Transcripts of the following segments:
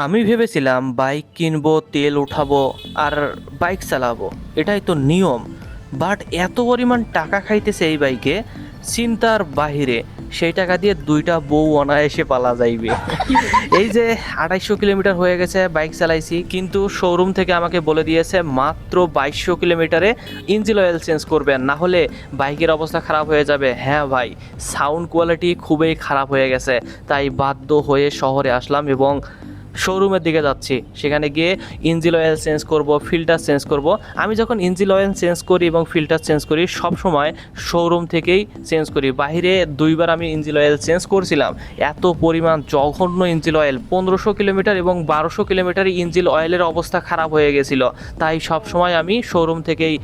আমি ভেবেছিলাম বাইক কিনবো, তেল উঠাবো আর বাইক চালাবো, এটাই তো নিয়ম। বাট এত পরিমাণ টাকা খাইতেছে এই বাইকে, চিন্তার বাহিরে। সেই টাকা দিয়ে দুইটা বউ অনায়াসে পালা যাইবে। এই যে 2800 কিলোমিটার হয়ে গেছে বাইক চালাইছি, কিন্তু শোরুম থেকে আমাকে বলে দিয়েছে মাত্র 2200 কিলোমিটারে ইঞ্জিন অয়েল চেঞ্জ করবেন, না হলে বাইকের অবস্থা খারাপ হয়ে যাবে। হ্যাঁ ভাই, সাউন্ড কোয়ালিটি খুবই খারাপ হয়ে গেছে, তাই বাধ্য হয়ে শহরে আসলাম এবং শোরুমের দিকে যাচ্ছি। সেখানে গিয়ে ইঞ্জিন অয়েল চেঞ্জ করব, ফিল্টার চেঞ্জ করব। আমি যখন ইঞ্জিন অয়েল চেঞ্জ করি এবং ফিল্টার চেঞ্জ করি, সব সময় শোরুম থেকেই চেঞ্জ করি। বাইরে দুইবার আমি ইঞ্জিন অয়েল চেঞ্জ করছিলাম। এত পরিমাণ জঘন্য ইঞ্জিন অয়েল, 1500 কিলোমিটার এবং 1200 কিলোমিটারে ইঞ্জিন অয়েলের অবস্থা খারাপ হয়ে গেছিল। তাই সব সময় আমি শোরুম থেকেই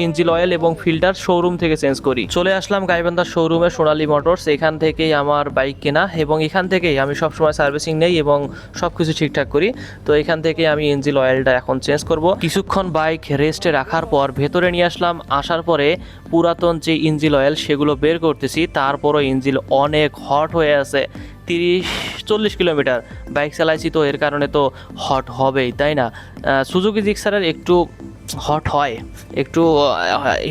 ইঞ্জিন অয়েল এবং ফিল্টার শোরুম থেকে চেঞ্জ করি। চলে আসলাম গাইবান্ধার শোরুমে, সোনালী মোটরস। এখান থেকেই আমার বাইক কেনা এবং এখান থেকেই আমি সবসময় সার্ভিসিং নেই এবং সব কিছু ঠিকঠাক করি। তো এখান থেকে আমি ইঞ্জিন অয়েলটা এখন চেঞ্জ করব। কিছুক্ষণ বাইক রেস্টে রাখার পর ভেতরে নিয়ে আসলাম। আসার পরে পুরাতন যে ইঞ্জিন অয়েল সেগুলো বের করতেছি, তারপরও ইঞ্জিন অনেক হট হয়ে আছে। 30-40 কিলোমিটার বাইক চালাইছি, তো এর কারণে তো হট হবেই, তাই না? সুজুকি জিক্সারের একটু হট হয়, একটু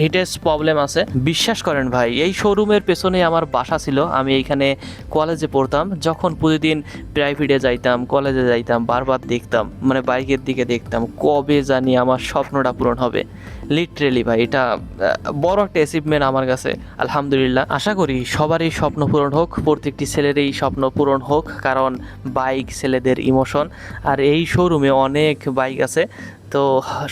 হিটের প্রবলেম আছে। বিশ্বাস করেন ভাই, এই শোরুমের পেছনে আমার বাসা ছিল। আমি এইখানে কলেজে পড়তাম, যখন প্রতিদিন প্রাইভেটে যাইতাম, কলেজে যাইতাম, বারবার দেখতাম, মানে বাইকের দিকে দেখতাম, কবে জানি আমার স্বপ্নটা পূরণ হবে। লিটারেলি ভাই, এটা বড় একটা অ্যাচিভমেন্ট আমার কাছে। আলহামদুলিল্লাহ, আশা করি সবারই স্বপ্ন পূরণ হোক, প্রত্যেকটি ছেলেরই স্বপ্ন পূরণ হোক, কারণ বাইক ছেলেদের ইমোশন। আর এই শোরুমে অনেক বাইক আছে, তো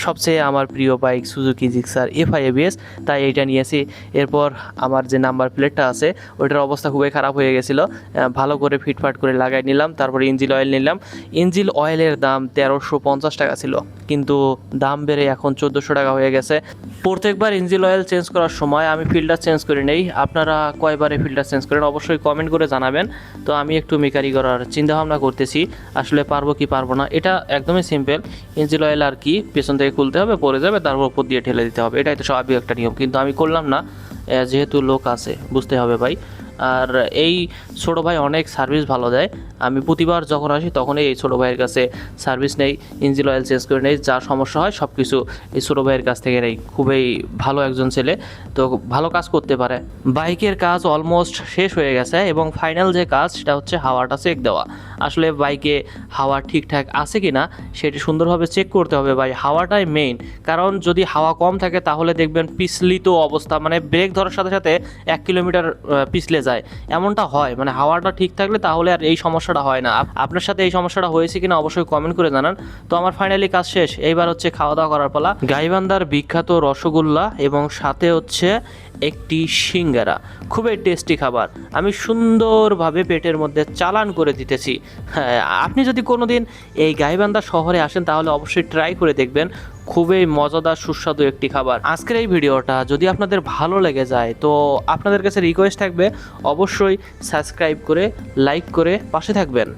সবচেয়ে আমার প্রিয় bike Suzuki Gixxer FI ABS, তাই এইটা নিয়েছি। এরপর আমার যে নাম্বার প্লেটটা আছে ওইটার অবস্থা খুবই খারাপ হয়ে গেছিলো, ভালো করে ফিটফাট করে লাগাই নিলাম। তারপরে ইঞ্জিন অয়েল নিলাম। ইঞ্জিন অয়েলের দাম 1350 টাকা ছিল, কিন্তু দাম বেড়ে এখন 1400 টাকা হয়ে গেছে। প্রত্যেকবার ইঞ্জিন অয়েল চেঞ্জ করার সময় আমি ফিল্টার চেঞ্জ করে নেই। আপনারা কয়বারে ফিল্টার চেঞ্জ করেন অবশ্যই কমেন্ট করে জানাবেন। তো আমি একটু মেকারি করার চিন্তাভাবনা করতেছি, আসলে পারবো কি পারবো না। এটা একদমই সিম্পল, ইঞ্জিন অয়েল আর কি পেছন থেকে খুলতে হবে, পরে যাবে, তারপর উপর দিয়ে ঠেলে দিতে হবে। এটাই তো স্বাভাবিক একটা নিয়ম, কিন্তু আমি করলাম না, যেহেতু লোক আছে, বুঝতে হবে ভাই। আর এই ছোটো ভাই অনেক সার্ভিস ভালো দেয়। আমি প্রতিবার যখন আসি তখনই এই ছোটো ভাইয়ের কাছে সার্ভিস নেই, ইঞ্জিন অয়েল চেঞ্জ করে নেই, যা সমস্যা হয় সব কিছু এই ছোটো ভাইয়ের কাছ থেকে নেই। খুবই ভালো একজন ছেলে, তো ভালো কাজ করতে পারে। বাইকের কাজ অলমোস্ট শেষ হয়ে গেছে এবং ফাইনাল যে কাজ সেটা হচ্ছে হাওয়াটা চেক দেওয়া। আসলে বাইকে হাওয়া ঠিকঠাক আছে কি না সেটি সুন্দরভাবে চেক করতে হবে ভাই, হাওয়াটাই মেইন। কারণ যদি হাওয়া কম থাকে তাহলে দেখবেন পিছলিত অবস্থা, মানে ব্রেক ধরার সাথে সাথে 1 কিলোমিটার পিছলে যায়, এমনটা হয়। মানে হাওয়াটা ঠিক থাকলে তাহলে আর এই সমস্যাটা হয় না। আপনার সাথে এই সমস্যাটা হয়েছে কিনা অবশ্যই কমেন্ট করে জানান। তো আমার ফাইনালি কাজ শেষ, এইবার হচ্ছে খাওয়া দাওয়া করার পালা। গাইবান্ধার বিখ্যাত রসগোল্লা এবং সাথে হচ্ছে একটি সিঙ্গারা, খুবই টেস্টি খাবার। আমি সুন্দরভাবে পেটের মধ্যে চালান করে দিতেছি। হ্যাঁ, আপনি যদি কোনোদিন এই গাইবান্ধা শহরে আসেন তাহলে অবশ্যই ট্রাই করে দেখবেন, খুবই মজাদার সুস্বাদু একটি খাবার। আজকের এই ভিডিওটা যদি আপনাদের ভালো লেগে যায় তো আপনাদের কাছে রিকোয়েস্ট থাকবে অবশ্যই সাবস্ক্রাইব করে লাইক করে পাশে থাকবেন।